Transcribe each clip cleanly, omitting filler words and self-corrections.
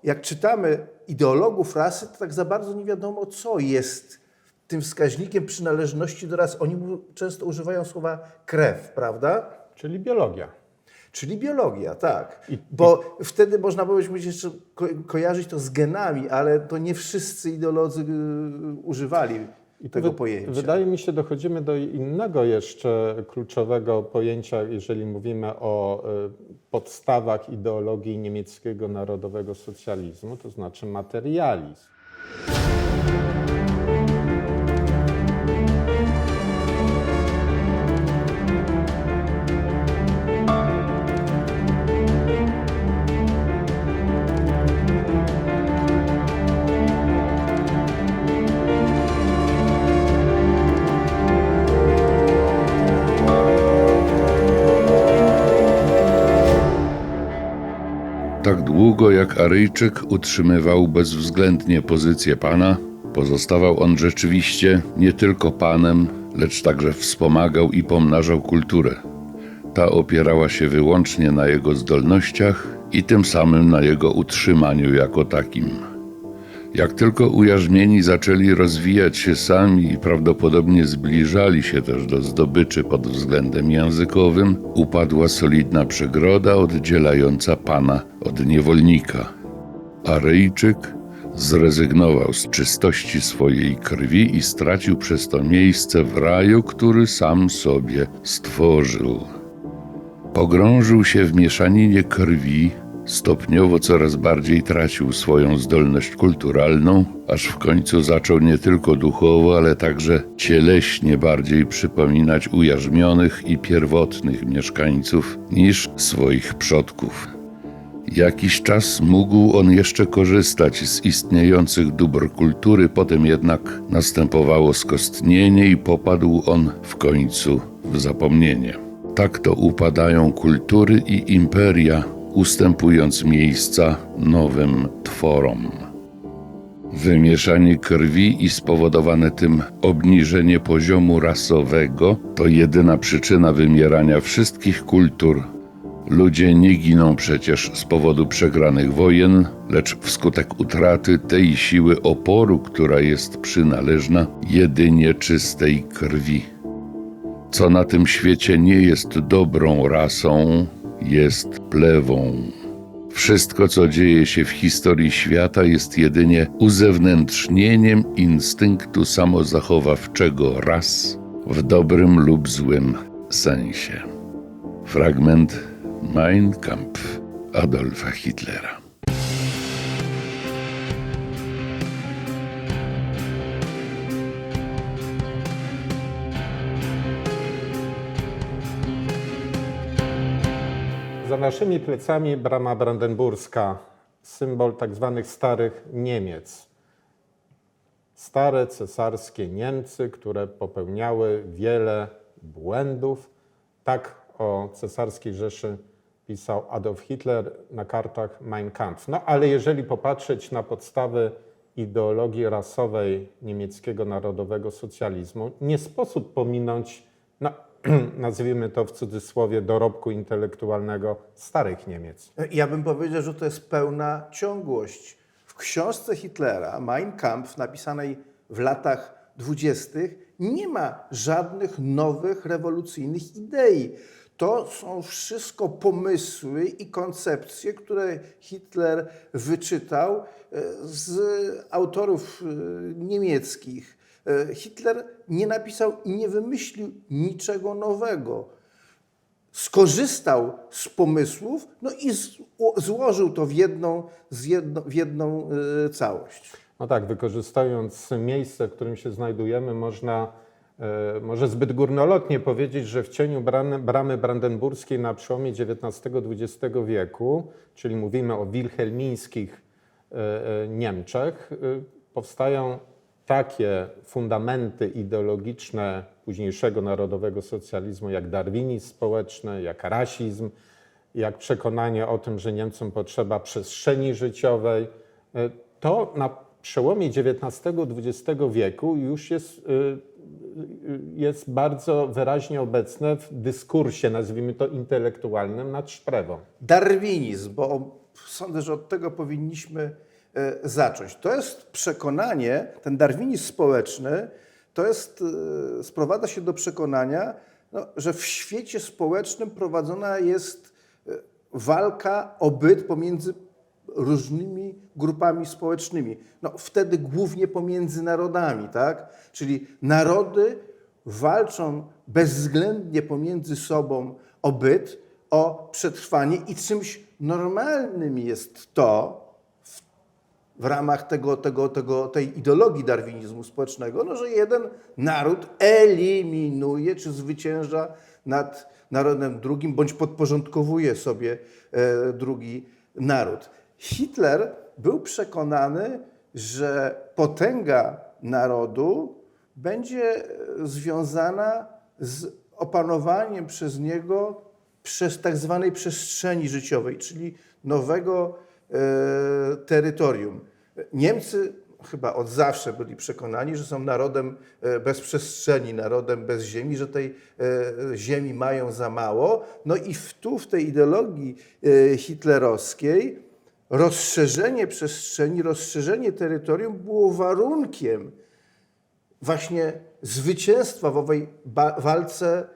jak czytamy ideologów rasy, to tak za bardzo nie wiadomo, co jest tym wskaźnikiem przynależności do rasy. Oni często używają słowa krew, prawda? Czyli biologia. Czyli biologia, tak. Bo wtedy można było jeszcze kojarzyć to z genami, ale to nie wszyscy ideolodzy używali tego pojęcia. Wydaje mi się, dochodzimy do innego jeszcze kluczowego pojęcia, jeżeli mówimy o podstawach ideologii niemieckiego narodowego socjalizmu, to znaczy materializm. Tak długo jak Aryjczyk utrzymywał bezwzględnie pozycję pana, pozostawał on rzeczywiście nie tylko panem, lecz także wspomagał i pomnażał kulturę. Ta opierała się wyłącznie na jego zdolnościach i tym samym na jego utrzymaniu jako takim. Jak tylko ujarzmieni zaczęli rozwijać się sami i prawdopodobnie zbliżali się też do zdobyczy pod względem językowym, upadła solidna przegroda oddzielająca pana od niewolnika. Aryjczyk zrezygnował z czystości swojej krwi i stracił przez to miejsce w raju, który sam sobie stworzył. Pogrążył się w mieszaninie krwi, stopniowo coraz bardziej tracił swoją zdolność kulturalną, aż w końcu zaczął nie tylko duchowo, ale także cieleśnie bardziej przypominać ujarzmionych i pierwotnych mieszkańców niż swoich przodków. Jakiś czas mógł on jeszcze korzystać z istniejących dóbr kultury, potem jednak następowało skostnienie i popadł on w końcu w zapomnienie. Tak to upadają kultury i imperia, ustępując miejsca nowym tworom. Wymieszanie krwi i spowodowane tym obniżenie poziomu rasowego to jedyna przyczyna wymierania wszystkich kultur. Ludzie nie giną przecież z powodu przegranych wojen, lecz wskutek utraty tej siły oporu, która jest przynależna jedynie czystej krwi. Co na tym świecie nie jest dobrą rasą, jest plewą. Wszystko, co dzieje się w historii świata, jest jedynie uzewnętrznieniem instynktu samozachowawczego ras w dobrym lub złym sensie. Fragment Mein Kampf Adolfa Hitlera. Za naszymi plecami brama brandenburska, symbol tak zwanych starych Niemiec. Stare cesarskie Niemcy, które popełniały wiele błędów. Tak o cesarskiej Rzeszy pisał Adolf Hitler na kartach Mein Kampf. No ale jeżeli popatrzeć na podstawy ideologii rasowej niemieckiego narodowego socjalizmu, nie sposób pominąć, nazwijmy to w cudzysłowie, dorobku intelektualnego starych Niemiec. Ja bym powiedział, że to jest pełna ciągłość. W książce Hitlera, Mein Kampf, napisanej w latach 20., nie ma żadnych nowych, rewolucyjnych idei. To są wszystko pomysły i koncepcje, które Hitler wyczytał z autorów niemieckich. Hitler nie napisał i nie wymyślił niczego nowego. Skorzystał z pomysłów, no i złożył to w jedną całość. No tak, wykorzystując miejsce, w którym się znajdujemy, można może zbyt górnolotnie powiedzieć, że w cieniu bramy brandenburskiej na przełomie XIX-XX wieku, czyli mówimy o wilhelmińskich Niemczech, powstają takie fundamenty ideologiczne późniejszego narodowego socjalizmu, jak darwinizm społeczny, jak rasizm, jak przekonanie o tym, że Niemcom potrzeba przestrzeni życiowej. To na przełomie XIX-XX wieku już jest bardzo wyraźnie obecne w dyskursie, nazwijmy to intelektualnym, nad Szprewą. Darwinizm, bo sądzę, że od tego powinniśmy zacząć. To jest przekonanie, ten darwinizm społeczny, sprowadza się do przekonania, że w świecie społecznym prowadzona jest walka o byt pomiędzy różnymi grupami społecznymi. Wtedy głównie pomiędzy narodami, tak? Czyli narody walczą bezwzględnie pomiędzy sobą o byt, o przetrwanie i czymś normalnym jest to w ramach tej ideologii darwinizmu społecznego, że jeden naród eliminuje czy zwycięża nad narodem drugim, bądź podporządkowuje sobie drugi naród. Hitler był przekonany, że potęga narodu będzie związana z opanowaniem przez niego tak zwanej przestrzeni życiowej, czyli nowego terytorium. Niemcy chyba od zawsze byli przekonani, że są narodem bez przestrzeni, narodem bez ziemi, że tej ziemi mają za mało. I w tej ideologii hitlerowskiej rozszerzenie przestrzeni, rozszerzenie terytorium było warunkiem właśnie zwycięstwa w owej walce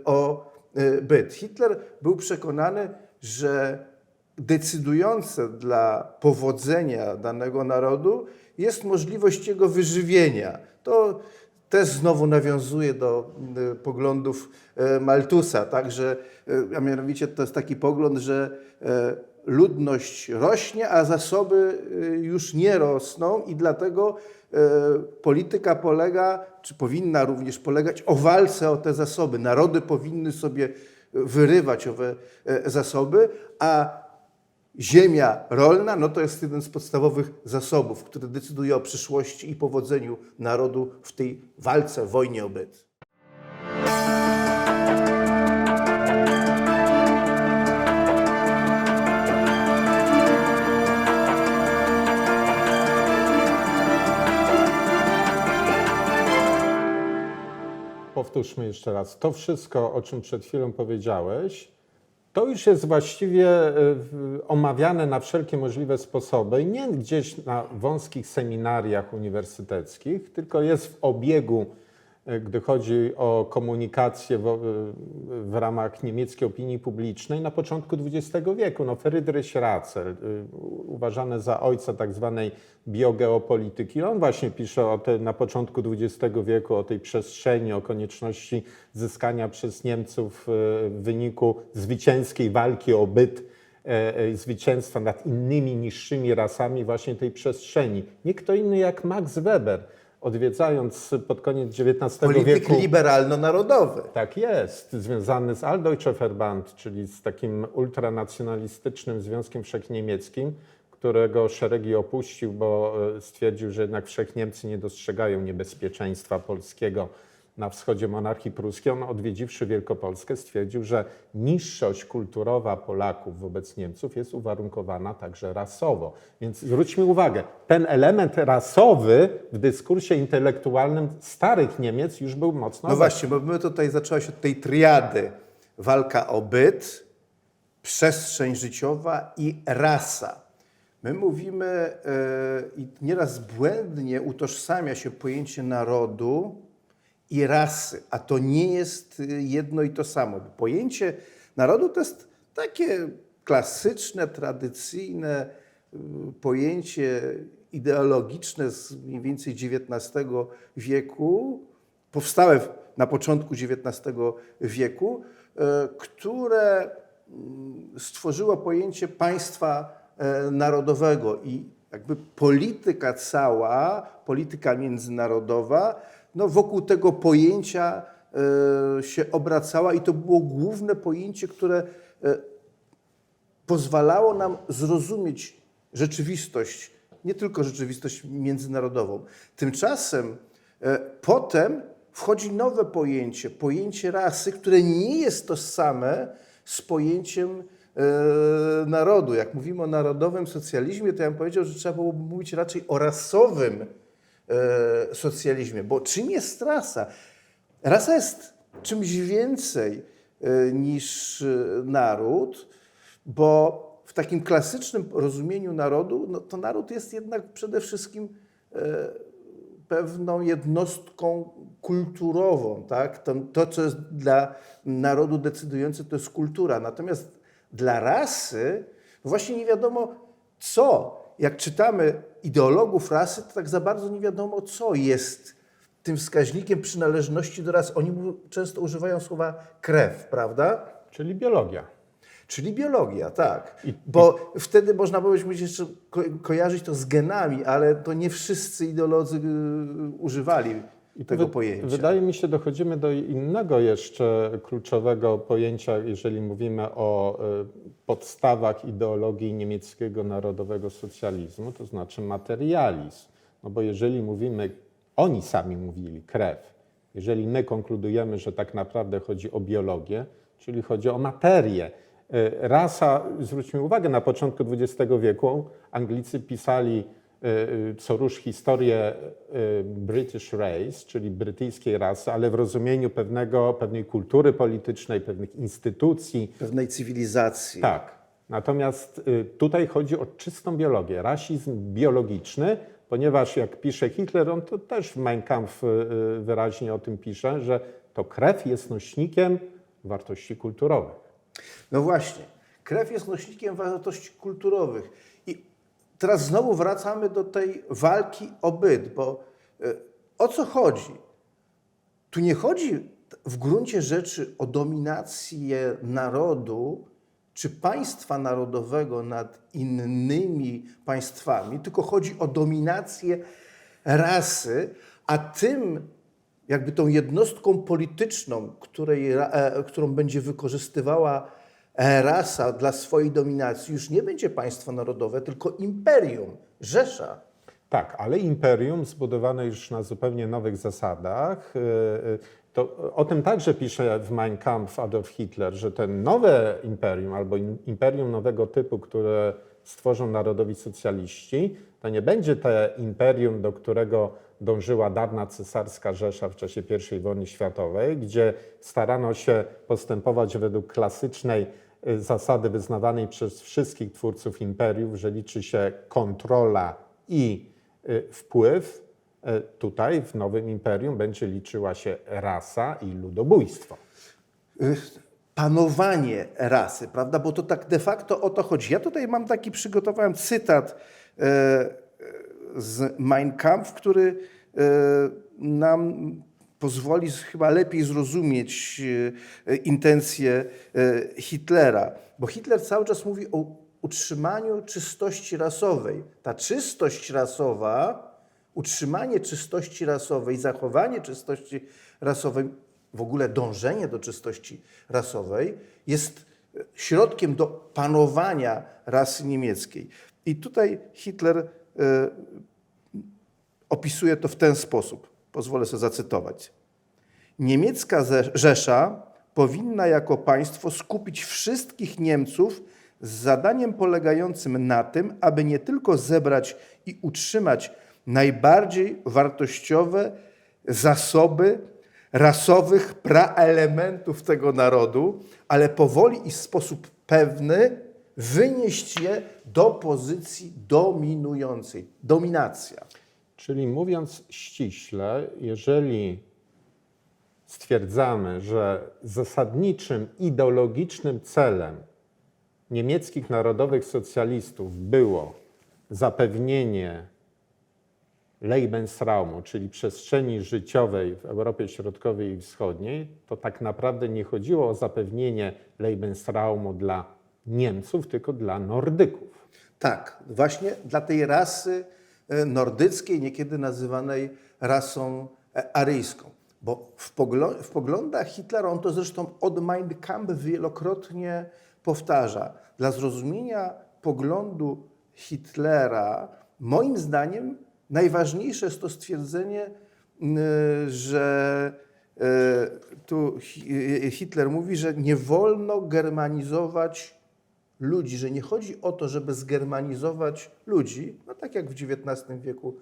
o byt. Hitler był przekonany, że decydujące dla powodzenia danego narodu jest możliwość jego wyżywienia. To też znowu nawiązuje do poglądów Malthusa, także, a mianowicie to jest taki pogląd, że ludność rośnie, a zasoby już nie rosną i dlatego polityka polega, czy powinna również polegać o walce o te zasoby. Narody powinny sobie wyrywać owe zasoby, a ziemia rolna to jest jeden z podstawowych zasobów, który decyduje o przyszłości i powodzeniu narodu w tej walce, wojnie o byt. Powtórzmy jeszcze raz. To wszystko, o czym przed chwilą powiedziałeś, to już jest właściwie omawiane na wszelkie możliwe sposoby, nie gdzieś na wąskich seminariach uniwersyteckich, tylko jest w obiegu, gdy chodzi o komunikację w ramach niemieckiej opinii publicznej na początku XX wieku. Friedrich Ratzel, uważany za ojca tak zwanej biogeopolityki, on właśnie pisze na początku XX wieku o tej przestrzeni, o konieczności zyskania przez Niemców w wyniku zwycięskiej walki o byt, zwycięstwa nad innymi niższymi rasami właśnie tej przestrzeni. Nie kto inny jak Max Weber, odwiedzając pod koniec XIX wieku... Polityk liberalno-narodowy. Tak jest, związany z Alldeutscher Verband, czyli z takim ultranacjonalistycznym Związkiem Wszechniemieckim, którego szeregi opuścił, bo stwierdził, że jednak Wszechniemcy nie dostrzegają niebezpieczeństwa polskiego na wschodzie monarchii pruskiej. On, odwiedziwszy Wielkopolskę, stwierdził, że niższość kulturowa Polaków wobec Niemców jest uwarunkowana także rasowo. Więc zwróćmy uwagę, ten element rasowy w dyskursie intelektualnym starych Niemiec już był mocno... Właśnie, bo my tutaj zaczęła się od tej triady. Walka o byt, przestrzeń życiowa i rasa. My mówimy i nieraz błędnie utożsamia się pojęcie narodu i rasy, a to nie jest jedno i to samo. Pojęcie narodu to jest takie klasyczne, tradycyjne pojęcie ideologiczne z mniej więcej XIX wieku, powstałe na początku XIX wieku, które stworzyło pojęcie państwa narodowego i jakby polityka cała, polityka międzynarodowa, wokół tego pojęcia się obracała i to było główne pojęcie, które pozwalało nam zrozumieć rzeczywistość, nie tylko rzeczywistość międzynarodową. Tymczasem potem wchodzi nowe pojęcie, pojęcie rasy, które nie jest tożsame z pojęciem narodu. Jak mówimy o narodowym socjalizmie, to ja bym powiedział, że trzeba było mówić raczej o rasowym socjalizmie, bo czym jest rasa? Rasa jest czymś więcej niż naród, bo w takim klasycznym rozumieniu narodu, no to naród jest jednak przede wszystkim pewną jednostką kulturową, tak? To, co jest dla narodu decydujące, to jest kultura. Natomiast dla rasy właśnie nie wiadomo co. Jak czytamy ideologów rasy, to tak za bardzo nie wiadomo, co jest tym wskaźnikiem przynależności do rasy. Oni często używają słowa krew, prawda? Czyli biologia. Czyli biologia, tak. Bo wtedy można było jeszcze kojarzyć to z genami, ale to nie wszyscy ideolodzy używali tego pojęcia. Wydaje mi się, dochodzimy do innego jeszcze kluczowego pojęcia, jeżeli mówimy o podstawach ideologii niemieckiego narodowego socjalizmu, to znaczy materializm. No bo jeżeli mówimy, oni sami mówili krew, jeżeli my konkludujemy, że tak naprawdę chodzi o biologię, czyli chodzi o materię, rasa, zwróćmy uwagę, na początku XX wieku Anglicy pisali co rusz historię British Race, czyli brytyjskiej rasy, ale w rozumieniu pewnej kultury politycznej, pewnych instytucji. Pewnej cywilizacji. Tak. Natomiast tutaj chodzi o czystą biologię, rasizm biologiczny, ponieważ jak pisze Hitler, on to też w Mein Kampf wyraźnie o tym pisze, że to krew jest nośnikiem wartości kulturowych. No właśnie, krew jest nośnikiem wartości kulturowych. I teraz znowu wracamy do tej walki o byt, bo o co chodzi? Tu nie chodzi w gruncie rzeczy o dominację narodu czy państwa narodowego nad innymi państwami, tylko chodzi o dominację rasy, a tym jakby tą jednostką polityczną, którą będzie wykorzystywała rasa dla swojej dominacji, już nie będzie państwo narodowe, tylko imperium, Rzesza. Tak, ale imperium zbudowane już na zupełnie nowych zasadach. To o tym także pisze w Mein Kampf Adolf Hitler, że ten nowe imperium albo imperium nowego typu, które stworzą narodowi socjaliści, to nie będzie te imperium, do którego dążyła dawna cesarska Rzesza w czasie I wojny światowej, gdzie starano się postępować według klasycznej zasady wyznawanej przez wszystkich twórców imperiów, że liczy się kontrola i wpływ. Tutaj w nowym imperium będzie liczyła się rasa i ludobójstwo. Panowanie rasy, prawda? Bo to tak de facto o to chodzi. Ja tutaj mam taki, przygotowałem cytat z Mein Kampf, który nam pozwoli chyba lepiej zrozumieć intencje Hitlera. Bo Hitler cały czas mówi o utrzymaniu czystości rasowej. Ta czystość rasowa, utrzymanie czystości rasowej, zachowanie czystości rasowej, w ogóle dążenie do czystości rasowej jest środkiem do panowania rasy niemieckiej. I tutaj Hitler opisuje to w ten sposób. Pozwolę sobie zacytować. Niemiecka Rzesza powinna jako państwo skupić wszystkich Niemców z zadaniem polegającym na tym, aby nie tylko zebrać i utrzymać najbardziej wartościowe zasoby rasowych praelementów tego narodu, ale powoli i w sposób pewny wynieść je do pozycji dominującej. Dominacja. Czyli mówiąc ściśle, jeżeli stwierdzamy, że zasadniczym ideologicznym celem niemieckich narodowych socjalistów było zapewnienie Lebensraumu, czyli przestrzeni życiowej w Europie Środkowej i Wschodniej, to tak naprawdę nie chodziło o zapewnienie Lebensraumu dla Niemców, tylko dla Nordyków. Tak, właśnie dla tej rasy nordyckiej, niekiedy nazywanej rasą aryjską. Bo w poglądach Hitlera, on to zresztą od Mein Kampf wielokrotnie powtarza. Dla zrozumienia poglądu Hitlera, moim zdaniem, najważniejsze jest to stwierdzenie, że tu Hitler mówi, że nie wolno germanizować ludzi, że nie chodzi o to, żeby zgermanizować ludzi, no tak jak w XIX wieku,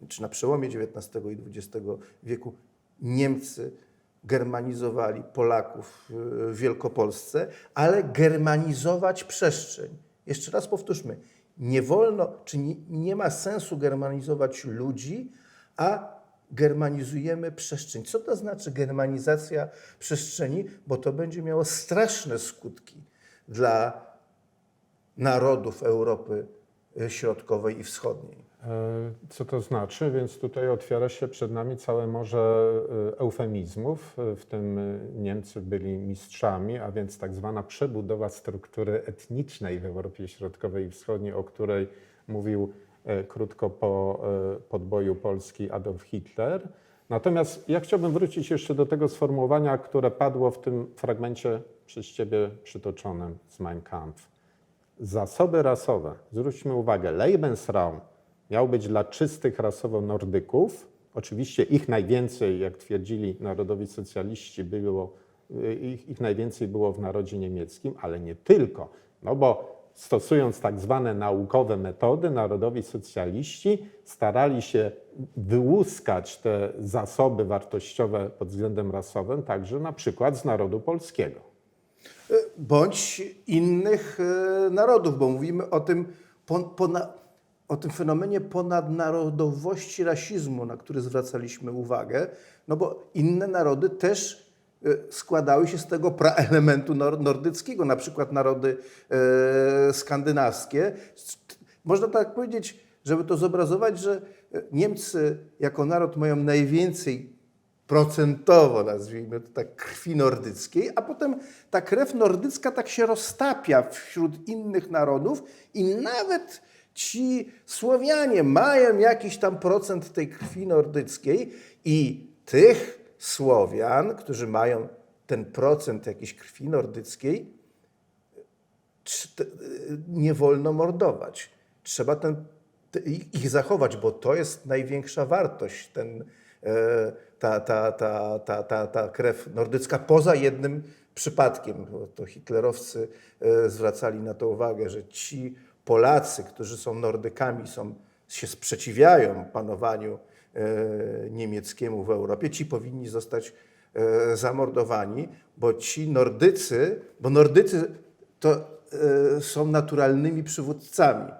czy na przełomie XIX i XX wieku Niemcy germanizowali Polaków w Wielkopolsce, ale germanizować przestrzeń. Jeszcze raz powtórzmy, nie wolno, czy nie ma sensu germanizować ludzi, a germanizujemy przestrzeń. Co to znaczy germanizacja przestrzeni? Bo to będzie miało straszne skutki dla narodów Europy Środkowej i Wschodniej. Co to znaczy? Więc tutaj otwiera się przed nami całe morze eufemizmów, w tym Niemcy byli mistrzami, a więc tak zwana przebudowa struktury etnicznej w Europie Środkowej i Wschodniej, o której mówił krótko po podboju Polski Adolf Hitler. Natomiast ja chciałbym wrócić jeszcze do tego sformułowania, które padło w tym fragmencie przez Ciebie przytoczonym z Mein Kampf. Zasoby rasowe, zwróćmy uwagę, Lebensraum miał być dla czystych rasowo Nordyków. Oczywiście ich najwięcej, jak twierdzili narodowi socjaliści, ich najwięcej było w narodzie niemieckim, ale nie tylko. No bo stosując tak zwane naukowe metody, narodowi socjaliści starali się wyłuskać te zasoby wartościowe pod względem rasowym także na przykład z narodu polskiego. Bądź innych narodów, bo mówimy o tym fenomenie ponadnarodowości rasizmu, na który zwracaliśmy uwagę, no bo inne narody też składały się z tego praelementu nordyckiego, na przykład narody skandynawskie. Można tak powiedzieć, żeby to zobrazować, że Niemcy jako naród mają najwięcej procentowo, nazwijmy to tak, krwi nordyckiej, a potem ta krew nordycka tak się roztapia wśród innych narodów i nawet ci Słowianie mają jakiś tam procent tej krwi nordyckiej i tych Słowian, którzy mają ten procent jakiejś krwi nordyckiej, nie wolno mordować. Trzeba ich zachować, bo to jest największa wartość, ta krew nordycka, poza jednym przypadkiem. Bo to hitlerowcy zwracali na to uwagę, że ci Polacy, którzy są Nordykami, się sprzeciwiają panowaniu niemieckiemu w Europie, ci powinni zostać zamordowani, bo Nordycy to są naturalnymi przywódcami.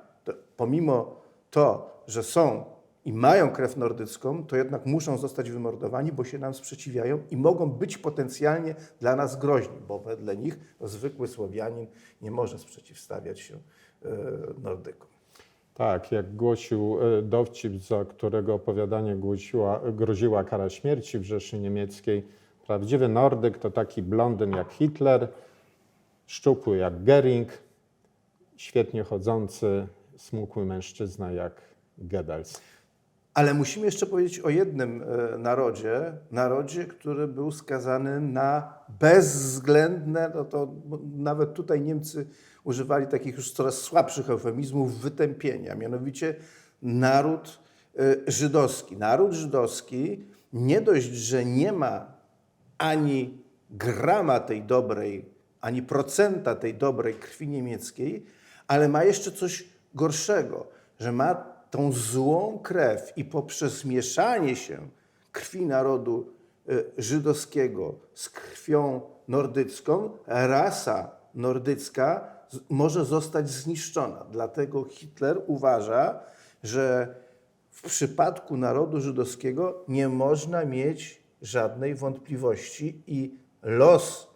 Pomimo to, że są i mają krew nordycką, to jednak muszą zostać wymordowani, bo się nam sprzeciwiają i mogą być potencjalnie dla nas groźni, bo wedle nich zwykły Słowianin nie może sprzeciwstawiać się Nordykom. Tak, jak głosił dowcip, za którego opowiadanie groziła kara śmierci w Rzeszy Niemieckiej, prawdziwy Nordyk to taki blondyn jak Hitler, szczupły jak Goering, świetnie chodzący, smukły mężczyzna jak Goebbels. Ale musimy jeszcze powiedzieć o jednym narodzie, który był skazany na bezwzględne, to nawet tutaj Niemcy używali takich już coraz słabszych eufemizmów, wytępienia, mianowicie naród żydowski. Naród żydowski nie dość, że nie ma ani grama tej dobrej, ani procenta tej dobrej krwi niemieckiej, ale ma jeszcze coś gorszego, że ma tą złą krew i poprzez mieszanie się krwi narodu żydowskiego z krwią nordycką, rasa nordycka może zostać zniszczona. Dlatego Hitler uważa, że w przypadku narodu żydowskiego nie można mieć żadnej wątpliwości i los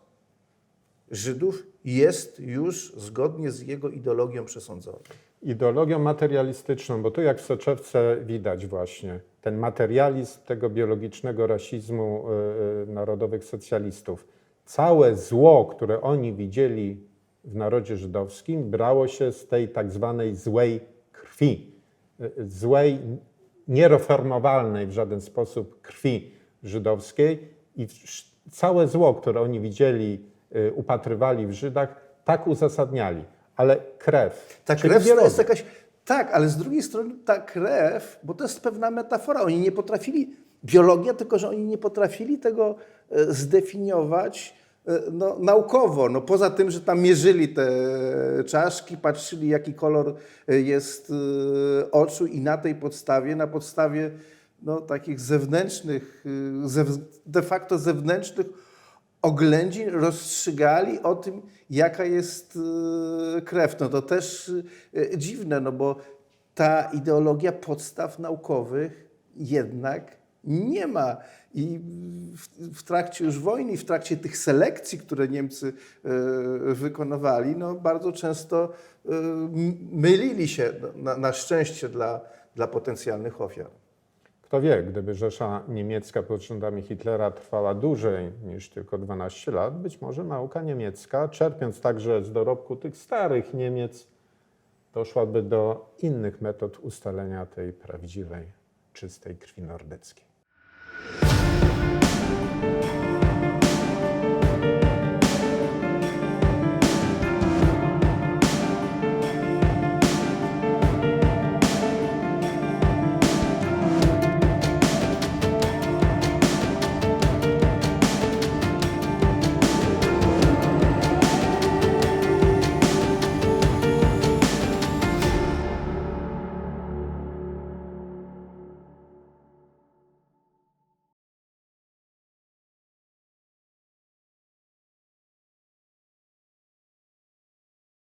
Żydów jest już zgodnie z jego ideologią przesądzony. Ideologią materialistyczną, bo tu jak w soczewce widać właśnie ten materializm tego biologicznego rasizmu narodowych socjalistów. Całe zło, które oni widzieli w narodzie żydowskim, brało się z tej tak zwanej złej krwi, złej, niereformowalnej w żaden sposób krwi żydowskiej i całe zło, które oni widzieli, upatrywali w Żydach, tak uzasadniali. Ale krew. Ta krew to jest jakaś. Tak, ale z drugiej strony ta krew, bo to jest pewna metafora. Oni nie potrafili, biologia, tylko że oni nie potrafili tego zdefiniować naukowo. Poza tym, że tam mierzyli te czaszki, patrzyli, jaki kolor jest oczu i na tej podstawie, na podstawie no, takich zewnętrznych, de facto zewnętrznych oględzin rozstrzygali o tym, jaka jest krew. No to też dziwne, no bo ta ideologia podstaw naukowych jednak nie ma. I w trakcie już wojny, w trakcie tych selekcji, które Niemcy wykonywali, no bardzo często mylili się, na szczęście dla potencjalnych ofiar. Kto wie, gdyby Rzesza Niemiecka pod rządami Hitlera trwała dłużej niż tylko 12 lat, być może nauka niemiecka, czerpiąc także z dorobku tych starych Niemiec, doszłaby do innych metod ustalenia tej prawdziwej, czystej krwi nordyckiej.